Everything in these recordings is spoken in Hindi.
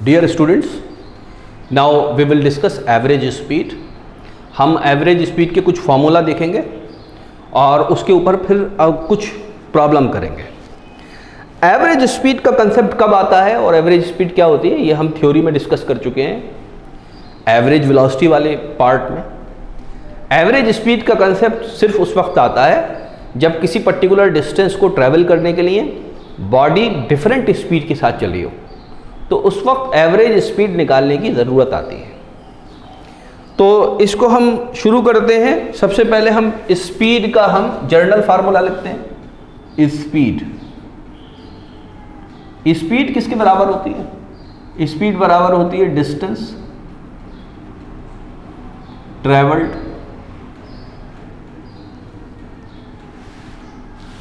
Dear students, now we will discuss average speed. हम एवरेज स्पीड के कुछ फॉर्मूला देखेंगे और उसके ऊपर फिर कुछ प्रॉब्लम करेंगे। एवरेज स्पीड का कंसेप्ट कब आता है और एवरेज स्पीड क्या होती है, ये हम थ्योरी में डिस्कस कर चुके हैं एवरेज वेलोसिटी वाले पार्ट में। एवरेज स्पीड का कंसेप्ट सिर्फ उस वक्त आता है जब किसी पर्टिकुलर डिस्टेंस को ट्रैवल करने के लिए बॉडी डिफरेंट स्पीड के साथ चली हो, तो उस वक्त एवरेज स्पीड निकालने की ज़रूरत आती है। तो इसको हम शुरू करते हैं। सबसे पहले हम स्पीड का हम जर्नल फार्मूला लिखते हैं। स्पीड किसके बराबर होती है? स्पीड बराबर होती है distance travelled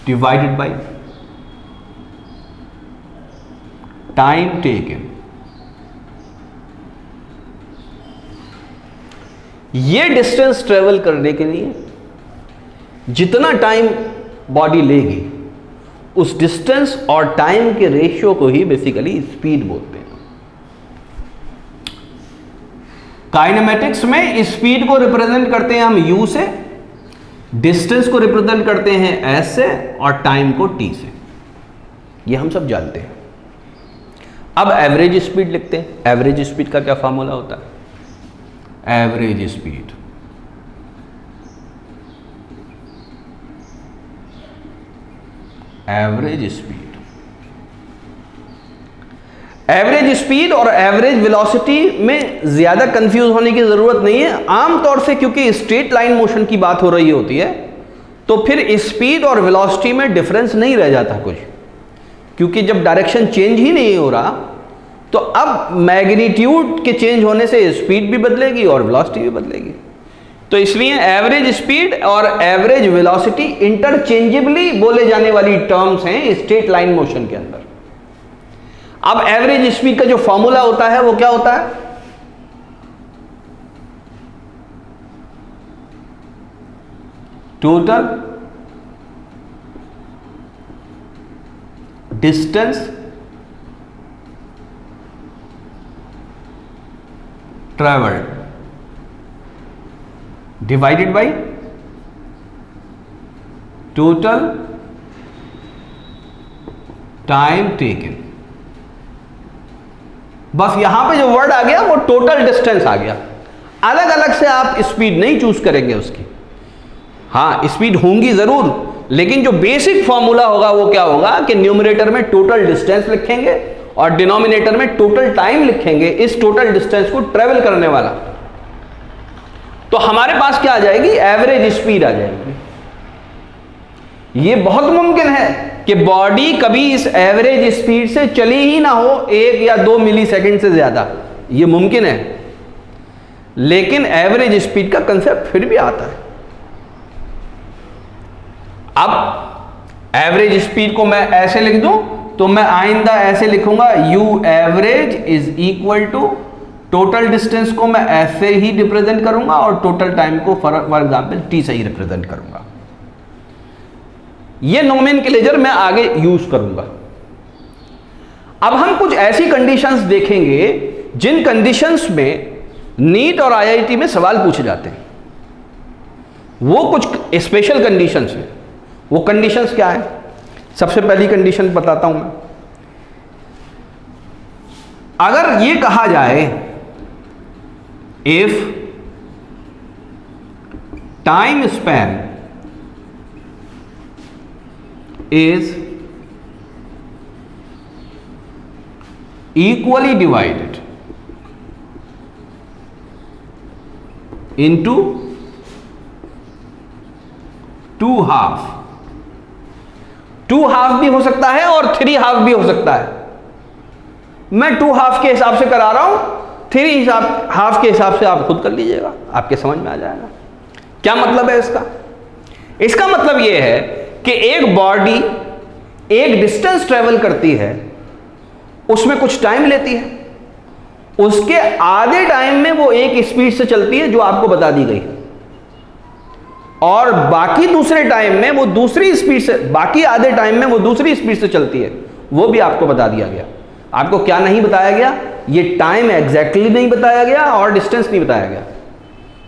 divided by time taken. ये डिस्टेंस ट्रेवल करने के लिए जितना टाइम बॉडी लेगी, उस डिस्टेंस और टाइम के रेशियो को ही बेसिकली स्पीड बोलते हैं। काइनेमेटिक्स में स्पीड को रिप्रेजेंट करते हैं हम U से, डिस्टेंस को रिप्रेजेंट करते हैं S से और टाइम को T से। ये हम सब जानते हैं। अब एवरेज स्पीड लिखते हैं। एवरेज स्पीड का क्या फॉर्मूला होता है? एवरेज स्पीड एवरेज स्पीड और एवरेज वेलोसिटी में ज्यादा कंफ्यूज होने की जरूरत नहीं है। आमतौर से क्योंकि स्ट्रेट लाइन मोशन की बात हो रही होती है, तो फिर स्पीड और वेलोसिटी में डिफरेंस नहीं रह जाता कुछ, क्योंकि जब डायरेक्शन चेंज ही नहीं हो रहा, तो अब मैग्नीट्यूड के चेंज होने से स्पीड भी बदलेगी और वेलोसिटी भी बदलेगी। तो इसलिए एवरेज स्पीड और एवरेज वेलोसिटी इंटरचेंजेबली बोले जाने वाली टर्म्स हैं स्ट्रेट लाइन मोशन के अंदर। अब एवरेज स्पीड का जो फॉर्मूला होता है वो क्या होता है? Total distance travelled divided by total time taken. बस यहां पे जो वर्ड आ गया वो टोटल डिस्टेंस आ गया। अलग अलग से आप स्पीड नहीं चूज करेंगे उसकी। हाँ, स्पीड होंगी जरूर, लेकिन जो बेसिक फॉर्मूला होगा वो क्या होगा कि न्यूमरेटर में टोटल डिस्टेंस लिखेंगे और डिनोमिनेटर में टोटल टाइम लिखेंगे, इस टोटल डिस्टेंस को ट्रेवल करने वाला। तो हमारे पास क्या आ जाएगी? एवरेज स्पीड आ जाएगी। ये बहुत मुमकिन है कि बॉडी कभी इस एवरेज स्पीड से चली ही ना हो 1 या 2 मिली सेकेंड से ज्यादा, ये मुमकिन है। लेकिन एवरेज स्पीड का कंसेप्ट फिर भी आता है। अब एवरेज स्पीड को मैं ऐसे लिख दूं तो मैं आइंदा ऐसे लिखूंगा, U average is equal to total distance को मैं ऐसे ही रिप्रेजेंट करूंगा और टोटल टाइम को फॉर एग्जांपल T से ही रिप्रेजेंट करूंगा। ये नोमेनक्लेचर मैं आगे यूज करूंगा। अब हम कुछ ऐसी कंडीशंस देखेंगे जिन कंडीशंस में नीट और IIT में सवाल पूछे जाते हैं। वो कुछ स्पेशल कंडीशंस हैं। वो कंडीशंस क्या है? सबसे पहली कंडीशन बताता हूं मैं। अगर ये कहा जाए if time span is equally divided into 2 half। 2 half भी हो सकता है और 3 हाफ भी हो सकता है। मैं 2 हाफ के हिसाब से करा रहा हूं, 3 हाफ के हिसाब से आप खुद कर लीजिएगा, आपके समझ में आ जाएगा। क्या मतलब है इसका? इसका मतलब यह है कि एक बॉडी एक डिस्टेंस ट्रेवल करती है, उसमें कुछ टाइम लेती है, उसके आधे टाइम में वो एक स्पीड से चलती है जो आपको बता दी गई, और बाकी दूसरे टाइम में वो दूसरी स्पीड से, बाकी आधे टाइम में वो दूसरी स्पीड से चलती है, वो भी आपको बता दिया गया। आपको क्या नहीं बताया गया? ये टाइम एग्जैक्टली नहीं बताया गया और डिस्टेंस नहीं बताया गया।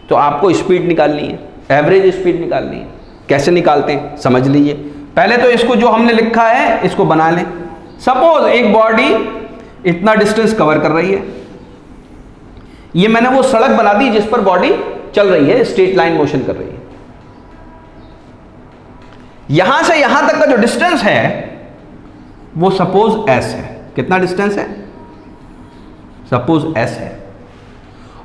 तो आपको स्पीड निकालनी है, एवरेज स्पीड निकालनी है। कैसे निकालते हैं समझ लीजिए। पहले तो इसको जो हमने लिखा है इसको बना लें। सपोज एक बॉडी इतना डिस्टेंस कवर कर रही है, ये मैंने वो सड़क बना दी जिस पर बॉडी चल रही है, स्ट्रेट लाइन मोशन कर रही है। यहां से यहां तक का जो डिस्टेंस है वो सपोज s है। कितना डिस्टेंस है? सपोज s है।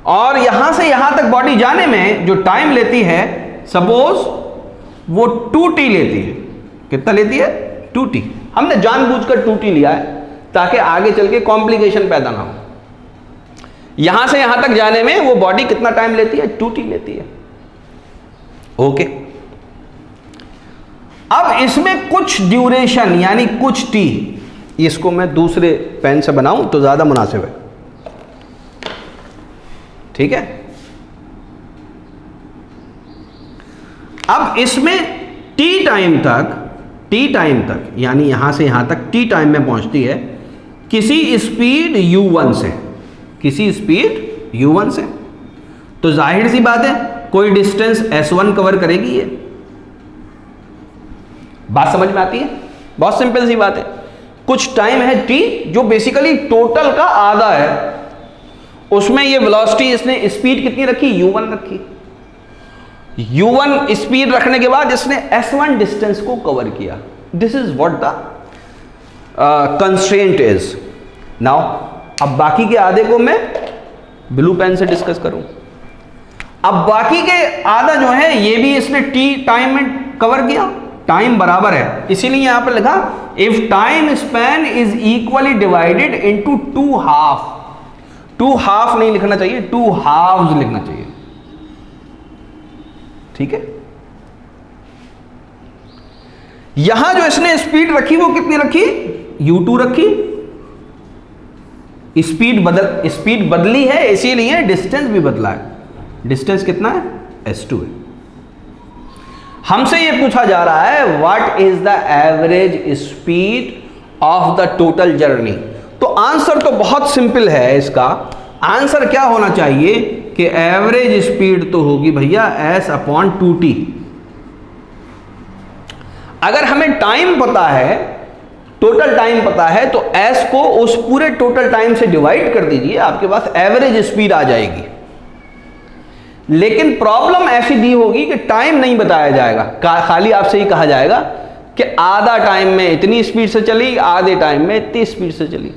और यहां से यहां तक बॉडी जाने में जो टाइम लेती है सपोज वो 2t लेती है। कितना लेती है? 2t। हमने जानबूझकर 2t लिया है ताकि आगे चल के कॉम्प्लिकेशन पैदा ना हो। यहां से यहां तक जाने में वो बॉडी कितना टाइम लेती है? 2t लेती है। ओके। अब इसमें कुछ ड्यूरेशन यानी कुछ t, इसको मैं दूसरे पेन से बनाऊं तो ज्यादा मुनासिब है, ठीक है। अब इसमें t टाइम तक यानी यहां से यहां तक t टाइम में पहुंचती है किसी स्पीड u1 से, किसी स्पीड u1 से। तो जाहिर सी बात है कोई डिस्टेंस s1 कवर करेगी ये। बात समझ में आती है? बहुत सिंपल सी बात है। कुछ टाइम है t जो बेसिकली टोटल का आधा है, उसमें ये वेलोसिटी इसने स्पीड कितनी रखी? u1 रखी। u1 स्पीड रखने के बाद इसने s1 डिस्टेंस को कवर किया। This is what the constraint is. Now अब बाकी के आधे को मैं ब्लू पेन से डिस्कस करूं। अब बाकी के आधा जो है ये भी इसने t टाइम में कवर किया। टाइम बराबर है, इसीलिए यहां पर लिखा if time span is equally divided into 2 half. 2 half नहीं लिखना चाहिए, 2 हाफ्स लिखना चाहिए, ठीक है। यहां जो इसने स्पीड रखी वो कितनी रखी? u2 रखी। स्पीड बदली है इसीलिए डिस्टेंस भी बदला है। डिस्टेंस कितना है? s2 है। हमसे ये पूछा जा रहा है what is the average speed of the total journey. तो आंसर तो बहुत सिंपल है। इसका आंसर क्या होना चाहिए कि एवरेज स्पीड तो होगी भैया s/2t। अगर हमें टाइम पता है, टोटल टाइम पता है, तो s को उस पूरे टोटल टाइम से डिवाइड कर दीजिए, आपके पास एवरेज स्पीड आ जाएगी। लेकिन प्रॉब्लम ऐसी दी होगी कि टाइम नहीं बताया जाएगा, खाली आपसे ही कहा जाएगा कि आधा टाइम में इतनी स्पीड से चली, आधे टाइम में इतनी स्पीड से चली।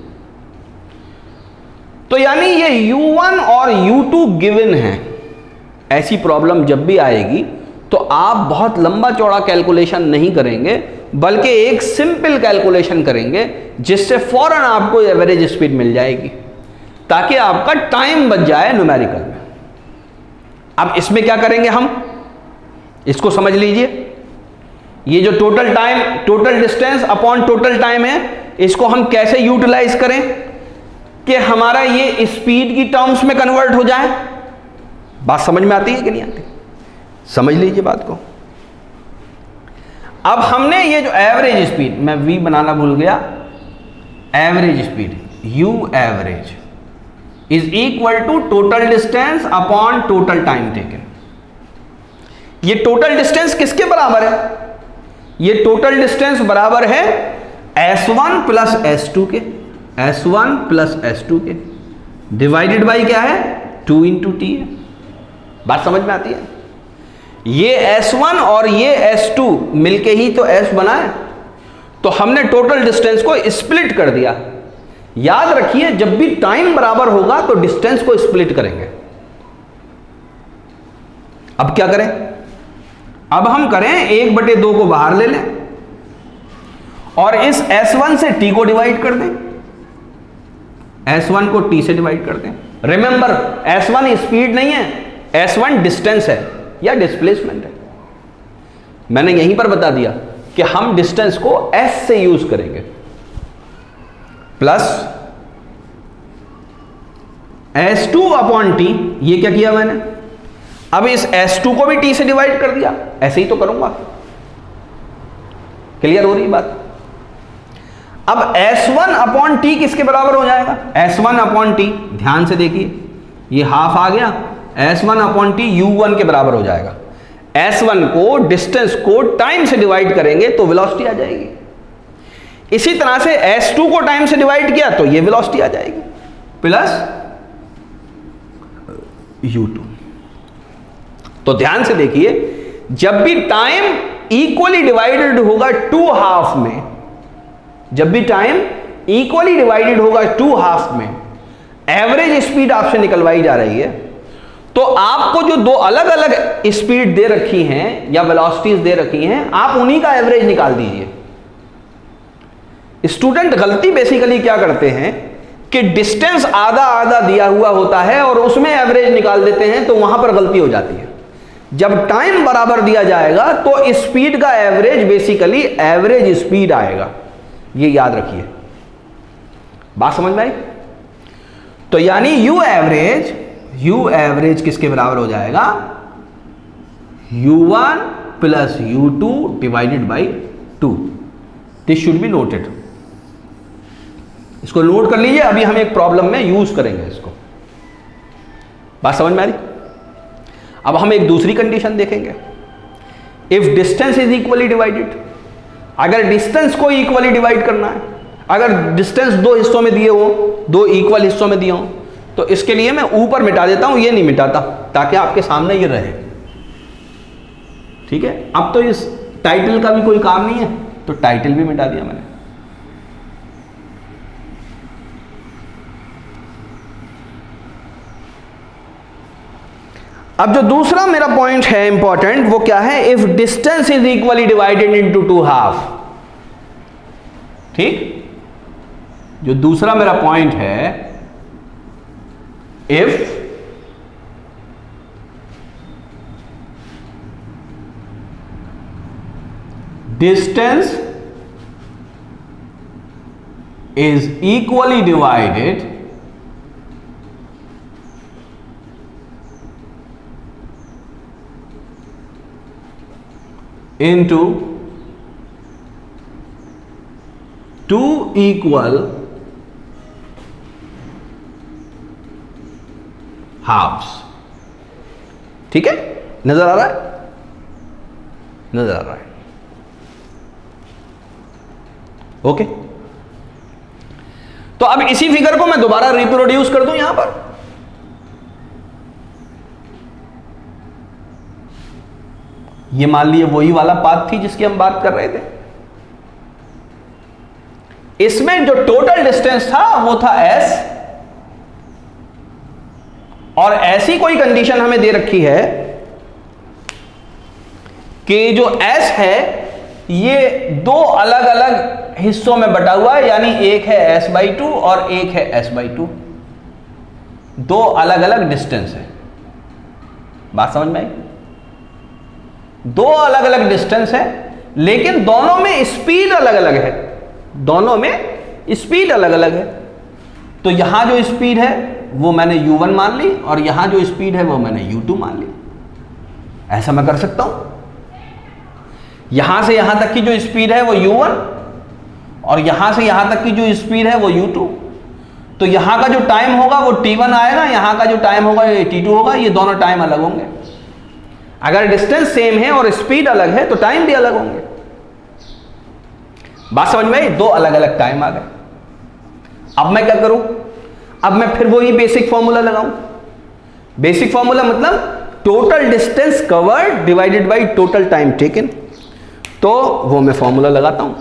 तो यानी ये u1 और u2 गिवन है। ऐसी प्रॉब्लम जब भी आएगी तो आप बहुत लंबा चौड़ा कैलकुलेशन नहीं करेंगे, बल्कि एक सिंपल कैलकुलेशन करेंगे जिससे फौरन आपको एवरेज स्पीड मिल जाएगी, ताकि आपका टाइम बच जाए न्यूमेरिकल में। अब इसमें क्या करेंगे हम, इसको समझ लीजिए। ये जो total time, total distance upon total time है, इसको हम कैसे यूटिलाइज करें कि हमारा ये स्पीड की टर्म्स में कन्वर्ट हो जाए। बात समझ में आती है कि नहीं आती? समझ लीजिए बात को। अब हमने ये जो एवरेज स्पीड, मैं v बनाना भूल गया, average speed u average is equal to total distance upon total time taken. ये टोटल डिस्टेंस किसके बराबर है? ये टोटल डिस्टेंस बराबर है s1 प्लस s2 के, s1 प्लस s2 के, डिवाइडेड बाई क्या है? 2 इंटू t है। बात समझ में आती है? ये s1 और ये s2 मिलके ही तो s बना है, तो हमने टोटल डिस्टेंस को स्प्लिट कर दिया। याद रखिए जब भी टाइम बराबर होगा तो डिस्टेंस को स्प्लिट करेंगे। अब क्या करें? अब हम करें 1/2 को बाहर ले लें और इस s1 से t को डिवाइड कर दें, s1 को t से डिवाइड कर दें। रिमेंबर s1 स्पीड नहीं है, s1 डिस्टेंस है या डिस्प्लेसमेंट है। मैंने यहीं पर बता दिया कि हम डिस्टेंस को s से यूज करेंगे, प्लस s2 अपॉन t। ये क्या किया मैंने? अब इस s2 को भी t से डिवाइड कर दिया, ऐसे ही तो करूंगा। क्लियर हो रही बात? अब S1 अपॉन टी किसके बराबर हो जाएगा? S1 अपॉन टी, ध्यान से देखिए, ये हाफ आ गया, S1 अपॉन टी U1 के बराबर हो जाएगा। S1 को, डिस्टेंस को टाइम से डिवाइड करेंगे तो वेलोसिटी आ जाएगी। इसी तरह से S2 को टाइम से डिवाइड किया तो ये वेलोसिटी आ जाएगी, प्लस U2। तो ध्यान से देखिए, जब भी टाइम इक्वली डिवाइडेड होगा टू हाफ में, जब भी टाइम इक्वली डिवाइडेड होगा टू हाफ में, एवरेज स्पीड आपसे निकलवाई जा रही है, तो आपको जो दो अलग अलग स्पीड दे रखी हैं या वेलोसिटीज दे रखी हैं, आप उन्हीं का एवरेज निकाल दीजिए। स्टूडेंट गलती बेसिकली क्या करते हैं कि डिस्टेंस आधा आधा दिया हुआ होता है और उसमें एवरेज निकाल देते हैं, तो वहां पर गलती हो जाती है। जब टाइम बराबर दिया जाएगा तो स्पीड का एवरेज बेसिकली एवरेज स्पीड आएगा, ये याद रखिए। बात समझ में आई? तो यानी यू एवरेज किसके बराबर हो जाएगा? U1 plus U2 divided by 2। This should be noted, इसको नोट कर लीजिए, अभी हम एक प्रॉब्लम में यूज करेंगे इसको। बात समझ में आ रही? अब हम एक दूसरी कंडीशन देखेंगे। If distance is equally divided, अगर डिस्टेंस को इक्वली डिवाइड करना है, अगर डिस्टेंस दो हिस्सों में दिए हो, दो इक्वल हिस्सों में दिए हो, तो इसके लिए मैं ऊपर मिटा देता हूं, ये नहीं मिटाता, ताकि आपके सामने ये रहे। ठीक है, अब तो इस टाइटल का भी कोई काम नहीं है, तो टाइटल भी मिटा दिया मैंने। अब जो दूसरा मेरा पॉइंट है इंपॉर्टेंट, वो क्या है? If distance is equally divided into two half. ठीक, जो दूसरा मेरा पॉइंट है, if distance is equally divided into two equal halves। ठीक है, नजर आ रहा है? नजर आ रहा है? ओके। तो अब इसी फिगर को मैं दोबारा रिप्रोड्यूस कर दूं यहां पर। ये मान लिए वही वाला पाथ थी जिसकी हम बात कर रहे थे। इसमें जो टोटल डिस्टेंस था वो था s, और ऐसी कोई कंडीशन हमें दे रखी है कि जो s है ये दो अलग अलग हिस्सों में बटा हुआ है, यानी एक है s/2 और एक है s/2। दो अलग अलग डिस्टेंस है। बात समझ में आई? दो अलग अलग डिस्टेंस है, लेकिन दोनों में स्पीड अलग अलग है। दोनों में स्पीड अलग अलग है। तो यहां जो स्पीड है वो मैंने u1 मान ली, और यहां जो स्पीड है वो मैंने u2 मान ली। ऐसा मैं कर सकता हूं। यहां से यहां तक की जो स्पीड है वो u1, और यहां से यहां तक की जो स्पीड है वो u2। तो यहां का जो टाइम होगा वो t1 आएगा, यहां का जो टाइम होगा ये t2 होगा। ये दोनों टाइम अलग होंगे। अगर डिस्टेंस सेम है और स्पीड अलग है तो टाइम भी अलग होंगे। बात समझ में आई? दो अलग अलग टाइम आ गए। अब मैं क्या करूं? अब मैं फिर वही बेसिक फॉर्मूला लगाऊं। बेसिक फॉर्मूला मतलब total distance covered divided by total time taken. तो वो मैं फॉर्मूला लगाता हूं।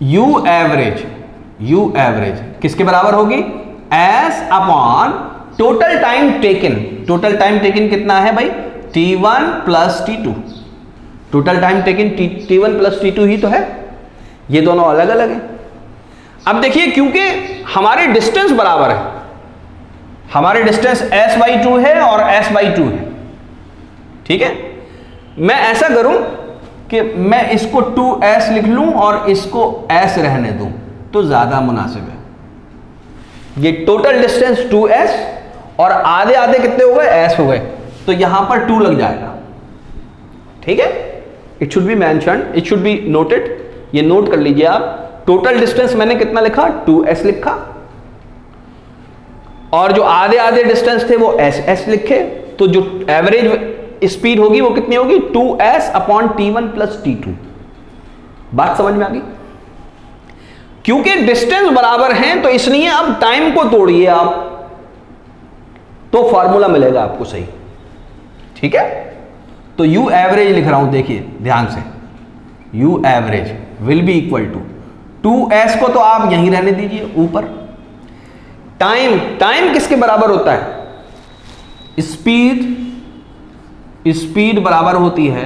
यू एवरेज किसके बराबर होगी? S upon total time taken. Total time taken कितना है भाई? t1 plus t2। Total time taken t1 plus t2 ही तो है। ये दोनों अलग अलग हैं। अब देखिए, क्योंकि हमारे डिस्टेंस बराबर है, हमारे डिस्टेंस s/2 है और s/2 है। ठीक है, मैं ऐसा करूं कि मैं इसको 2s लिख लूं और इसको s रहने दूं तो ज्यादा मुनासिब है। ये टोटल डिस्टेंस 2s और आधे आधे कितने हो गए? s हो गए। तो यहां पर 2 लग जाएगा। ठीक है, it should be mentioned, it should be noted ये नोट कर लीजिए आप। टोटल डिस्टेंस मैंने कितना लिखा, 2s लिखा, और जो आधे आधे डिस्टेंस थे वो ss लिखे, तो जो एवरेज स्पीड होगी वो कितनी होगी, 2s upon t1 plus t2। बात समझ में आ गई? क्योंकि डिस्टेंस बराबर हैं तो इसलिए अब टाइम को तोड़िए आप, तो फॉर्मूला मिलेगा आपको सही। ठीक है, तो u एवरेज लिख रहा हूं, देखिए ध्यान से, u average will be equal to 2s को तो आप यहीं रहने दीजिए ऊपर, टाइम किसके बराबर होता है, स्पीड बराबर होती है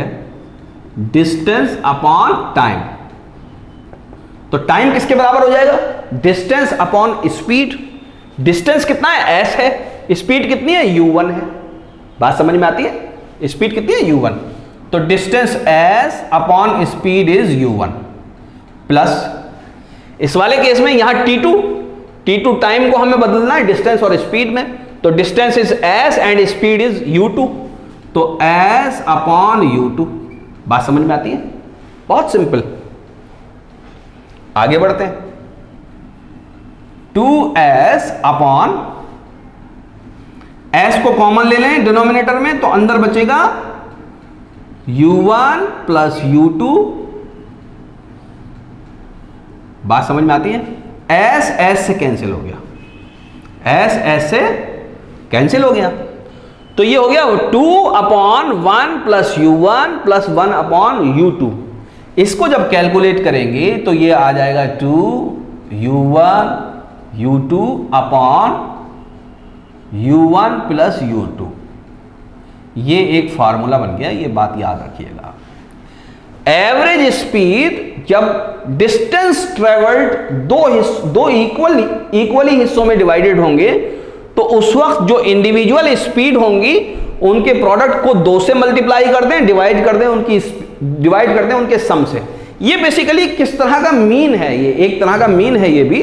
डिस्टेंस अपॉन टाइम। तो टाइम किसके बराबर हो जाएगा, डिस्टेंस अपॉन स्पीड। डिस्टेंस कितना है, s है, स्पीड कितनी है, u1 है। बात समझ में आती है, स्पीड कितनी है, u1, तो distance s upon speed is u1 plus, इस वाले केस में यहां t2 टाइम को हमें बदलना है डिस्टेंस और स्पीड में, तो distance is s and speed is u2, तो s अपॉन u2। बात समझ में आती है, बहुत सिंपल। आगे बढ़ते हैं, 2s अपॉन, s को कॉमन ले लें डिनोमिनेटर में, तो अंदर बचेगा u1 प्लस u2। बात समझ में आती है, s से कैंसिल हो गया, s से कैंसिल हो गया, तो ये हो गया 2 upon 1 plus u1 plus 1 upon u2। इसको जब कैलकुलेट करेंगे तो ये आ जाएगा 2u1 u2 upon u1 plus u2। ये एक फार्मूला बन गया, ये बात याद रखिएगा। एवरेज स्पीड जब डिस्टेंस ट्रेवल्ड दो इक्वली हिस्सों में डिवाइडेड होंगे, तो उस वक्त जो इंडिविजुअल स्पीड होंगी उनके प्रोडक्ट को 2 से मल्टीप्लाई कर दें, डिवाइड कर दें उनके सम से। ये बेसिकली किस तरह का मीन है, ये एक तरह का मीन है। ये भी,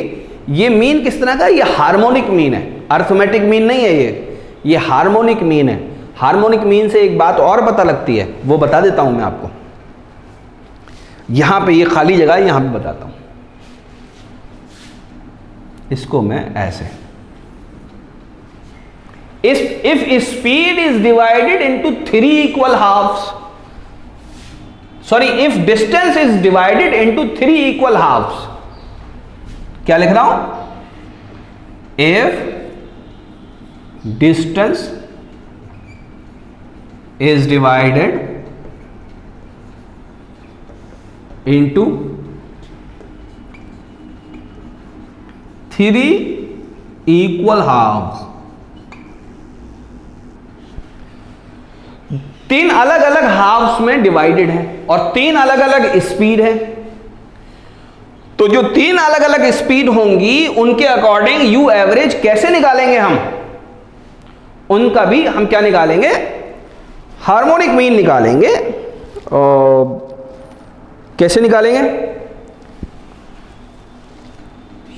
ये मीन किस तरह का, ये हार्मोनिक मीन है, अर्थमेटिक मीन नहीं है ये हार्मोनिक मीन है। हार्मोनिक मीन से एक बात और पता लगती है, वो बता देता हूं मैं आपको। यहां पे ये खाली जगह है, यहां पे बताता हूं, इसको मैं ऐसे, if speed is divided into 3 equal halves, if distance is divided into 3 equal halves, क्या लिख रहा हूं, if distance is divided into 3 equal halves, 3 अलग अलग हाफ्स में डिवाइडेड है और 3 अलग अलग स्पीड है, तो जो 3 अलग अलग स्पीड होंगी उनके अकॉर्डिंग यू एवरेज कैसे निकालेंगे हम, उनका भी हम क्या निकालेंगे, हार्मोनिक मीन निकालेंगे। और कैसे निकालेंगे,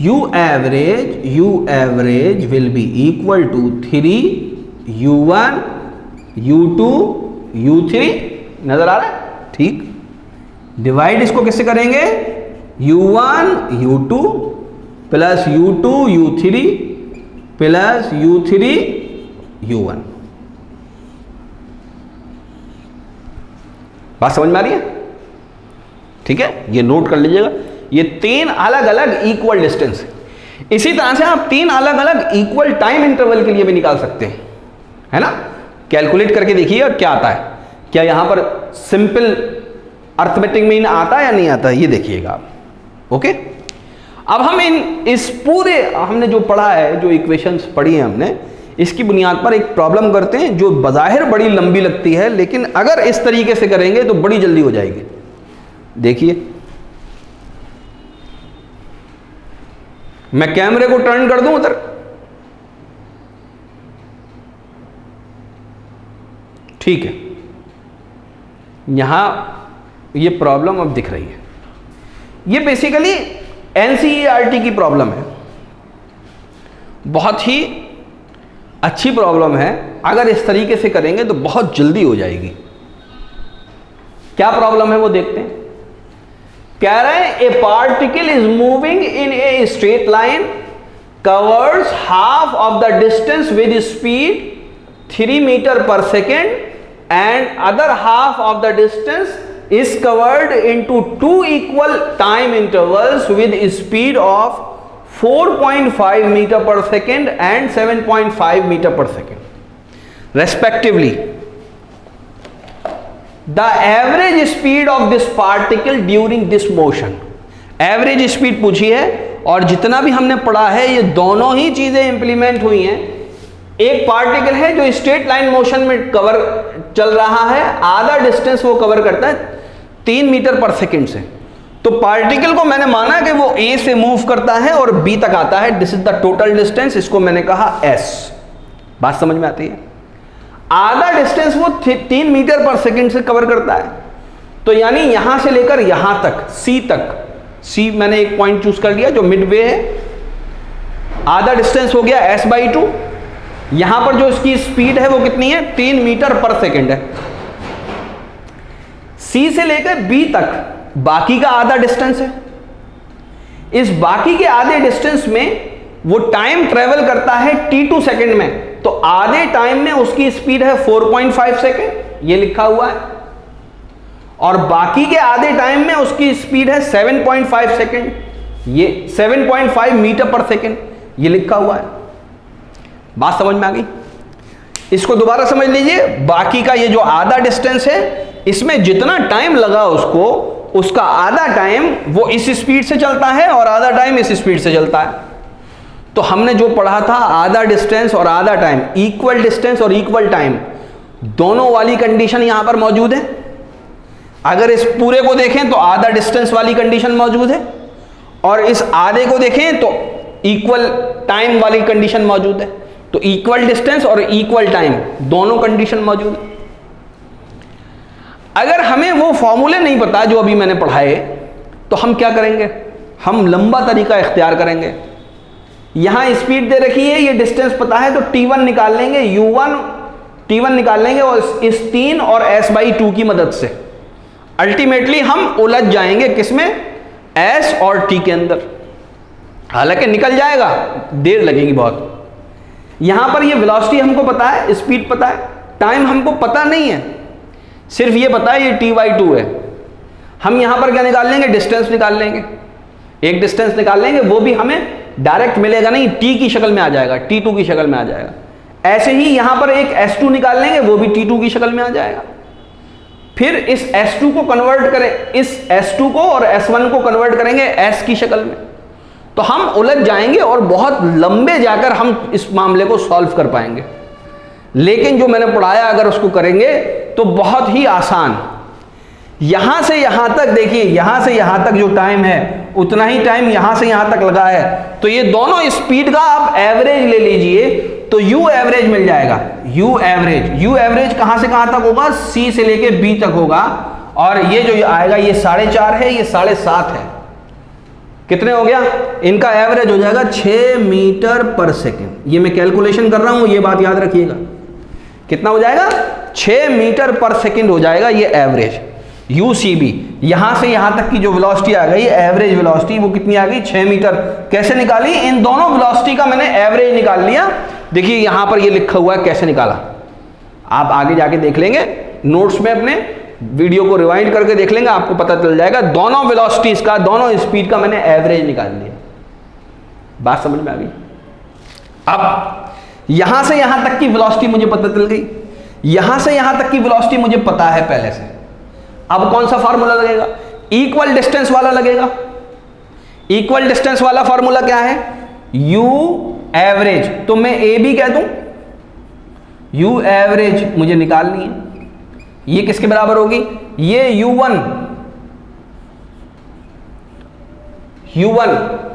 U average will be equal to 3u1 u2 u3, नजर आ रहा है, ठीक। डिवाइड इसको कैसे करेंगे, u1 u2 plus u2 u3 plus u3 u1। बात समझ में आ रही है, ठीक है, ये नोट कर लीजिएगा। ये 3 अलग अलग इक्वल डिस्टेंस है। इसी तरह से आप 3 अलग अलग इक्वल टाइम इंटरवल के लिए भी निकाल सकते हैं, है ना। कैलकुलेट करके देखिए क्या आता है, क्या यहां पर सिंपल अर्थमेटिक मीन आता है या नहीं आता है, ये देखिएगा आप। ओके, अब हम इस पूरे हमने जो पढ़ा है, जो इक्वेशंस पढ़ी हैं हमने, इसकी बुनियाद पर एक प्रॉब्लम करते हैं जो बज़ाहिर बड़ी लंबी लगती है, लेकिन अगर इस तरीके से करेंगे तो बड़ी जल्दी हो जाएगी। देखिए, मैं कैमरे को टर्न कर दूं उधर, ठीक है, यहां ये प्रॉब्लम अब दिख रही है। ये बेसिकली एनसीईआरटी की प्रॉब्लम है, बहुत ही अच्छी प्रॉब्लम है। अगर इस तरीके से करेंगे तो बहुत जल्दी हो जाएगी। क्या प्रॉब्लम है वो देखते हैं। कह रहे हैं a particle is moving in a straight line, covers half of the distance with speed 3 meter per second and other half of the distance is covered into 2 equal time intervals with speed of 4.5 meter per second and 7.5 meter per second respectively. The average speed of this particle during this motion. Average speed पूछी है, और जितना भी हमने पढ़ा है ये दोनों ही चीजें इंप्लीमेंट हुई हैं। एक पार्टिकल है जो स्ट्रेट लाइन मोशन में कवर चल रहा है, आधा डिस्टेंस वो कवर करता है 3 मीटर पर सेकंड से। तो पार्टिकल को मैंने माना कि वो ए से मूव करता है और बी तक आता है, this is the total distance, इसको मैंने कहा एस। बात समझ में आती है? आधा डिस्टेंस वो 3 मीटर पर सेकंड से कवर करता है, तो यानी यहां से लेकर यहां तक सी तक, सी मैंने एक पॉइंट चूज कर लिया जो मिडवे है, आधा डिस्टेंस हो गया s/2। यहां पर जो इसकी स्पीड है वो कितनी है? 3 मीटर पर सेकंड है। सी से लेकर बी तक बाकी का आधा डिस्टेंस है। इस बाकी के आधे डिस्टेंस में वो टाइम ट्रेवल करता है t2 सेकंड में, तो आधे टाइम में उसकी स्पीड है 4.5 सेकंड, ये लिखा हुआ है, और बाकी के आधे टाइम में उसकी स्पीड है 7.5 सेकंड, ये 7.5 मीटर पर सेकंड, ये लिखा हुआ है। बात समझ में आ गई? इसको दोबारा समझ लीजिए। बाकी का ये जो आधा डिस्टेंस है, इसमें जितना टाइम लगा उसको, उसका आधा टाइम वो इस स्पीड से चलता है और आधा टाइम इस स्पीड से चलता है। तो हमने जो पढ़ा था आधा डिस्टेंस और आधा टाइम, इक्वल डिस्टेंस और इक्वल टाइम, दोनों वाली कंडीशन यहां पर मौजूद है। अगर इस पूरे को देखें तो आधा डिस्टेंस वाली कंडीशन मौजूद है, और इस आधे को देखें तो इक्वल टाइम वाली कंडीशन मौजूद है। तो इक्वल डिस्टेंस और इक्वल टाइम दोनों कंडीशन मौजूद है। अगर हमें वो फॉर्मूले नहीं पता जो अभी मैंने पढ़ाए, तो हम क्या करेंगे? हम लंबा तरीका इख्तियार करेंगे। यहां स्पीड दे रखी है, ये डिस्टेंस पता है, तो t1 निकाल लेंगे, t1 निकाल लेंगे, और इस 3 और s/2 की मदद से अल्टीमेटली हम उलझ जाएंगे किसमें? s और t के अंदर। हालांकि निकल जाएगा, देर लगेगी बहुत। यहां पर ये वेलोसिटी हमको पता है, स्पीड पता है, टाइम हमको पता नहीं है, सिर्फ ये पता है ये t/2 है। हम यहां पर क्या निकाल लेंगे? डिस्टेंस निकाल लेंगे। एक डिस्टेंस निकाल लेंगे, वो भी हमें डायरेक्ट मिलेगा नहीं, t की शक्ल में आ जाएगा, t2 की शक्ल में आ जाएगा। ऐसे ही यहां पर एक s2 निकाल लेंगे, वो भी t2 की शक्ल में आ जाएगा। फिर इस s2 को कन्वर्ट करें, इस s2 को और s1 को कन्वर्ट करेंगे s की शक्ल में, तो हम उलझ जाएंगे और बहुत लंबे जाकर हम इस मामले को सॉल्व कर पाएंगे। लेकिन जो मैंने पढ़ाया अगर उसको करेंगे तो बहुत ही आसान। यहां से यहां तक देखिए, यहां से यहां तक जो टाइम है उतना ही टाइम यहां से यहां तक लगा है, तो ये दोनों स्पीड का आप एवरेज ले लीजिए तो u एवरेज मिल जाएगा। u एवरेज कहां से कहां तक होगा? c से लेके b तक होगा, और ये जो आएगा ये 4.5 है, ये 7.5 है। कितने हो गया? इनका एवरेज हो जाएगा 6 मीटर पर सेकेंड। ये मैं कैलकुलेशन कर रहा हूं, ये बात याद रखिएगा। कितना हो जाएगा? 6 मीटर पर सेकेंड हो जाएगा ये एवरेज UCB। यहां से यहां तक की जो वेलोसिटी आ गई, एवरेज वेलोसिटी, वो कितनी आ गई? 6 मीटर। कैसे निकाली? इन दोनों वेलोसिटी का मैंने एवरेज निकाल लिया। देखिए यहां पर ये लिखा हुआ है, कैसे निकाला आप आगे जाके देख लेंगे, नोट्स में अपने वीडियो को रिवाइंड करके देख लेंगे, आपको पता चल जाएगा। दोनों वेलोसिटीज का, दोनों स्पीड का मैंने एवरेज निकाल लिया। बात समझ में आ गई? अब यहां से यहां तक की वेलोसिटी मुझे पता चल गई, यहां से यहां तक की वेलोसिटी मुझे पता है पहले से। अब कौन सा फार्मूला लगेगा? इक्वल डिस्टेंस वाला लगेगा। इक्वल डिस्टेंस वाला फार्मूला क्या है? u average. तो मैं ए बी कह दूं, u एवरेज मुझे निकालनी है। ये किसके बराबर होगी? ये u1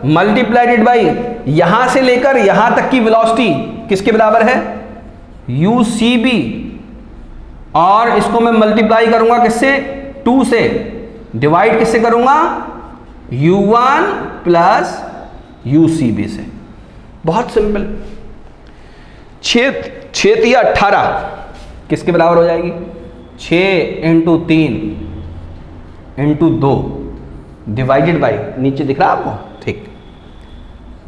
मल्टीप्लाइडेड बाई यहां से लेकर यहां तक की वेलोसिटी किसके बराबर है? UCB, और इसको मैं मल्टीप्लाई करूंगा किससे? 2 से। डिवाइड किससे करूंगा? u1 प्लस UCB से। बहुत सिंपल। 6 या 18 किसके बराबर हो जाएगी? 6 × 3 × 2 डिवाइडेड बाई, नीचे दिख रहा है आपको, ठीक,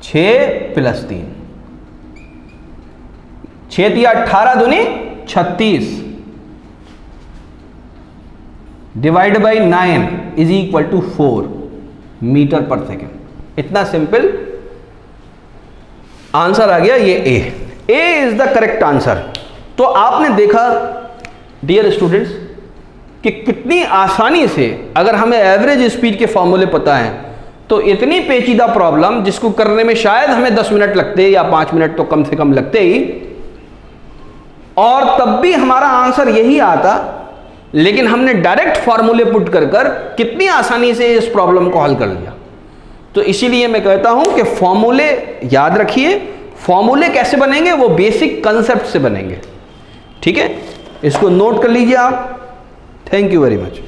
6 + 3, 6 × 18 दूनी 36 डिवाइड बाई 9 = 4 मीटर/सेकेंड। इतना सिंपल आंसर आ गया, ये ए इज द करेक्ट आंसर। तो आपने देखा डियर स्टूडेंट्स कि कितनी आसानी से अगर हमें एवरेज स्पीड के फॉर्मूले पता हैं तो इतनी पेचीदा प्रॉब्लम जिसको करने में शायद हमें 10 मिनट लगते या 5 मिनट तो कम से कम लगते ही, और तब भी हमारा आंसर यही आता, लेकिन हमने डायरेक्ट फॉर्मूले पुट कर कितनी आसानी से इस प्रॉब्लम को हल कर लिया। तो इसीलिए मैं कहता हूं कि फॉर्मूले याद रखिए। फॉर्मूले कैसे बनेंगे? वो बेसिक कंसेप्ट से बनेंगे, ठीक है, इसको नोट कर लीजिए आप। Thank you very much.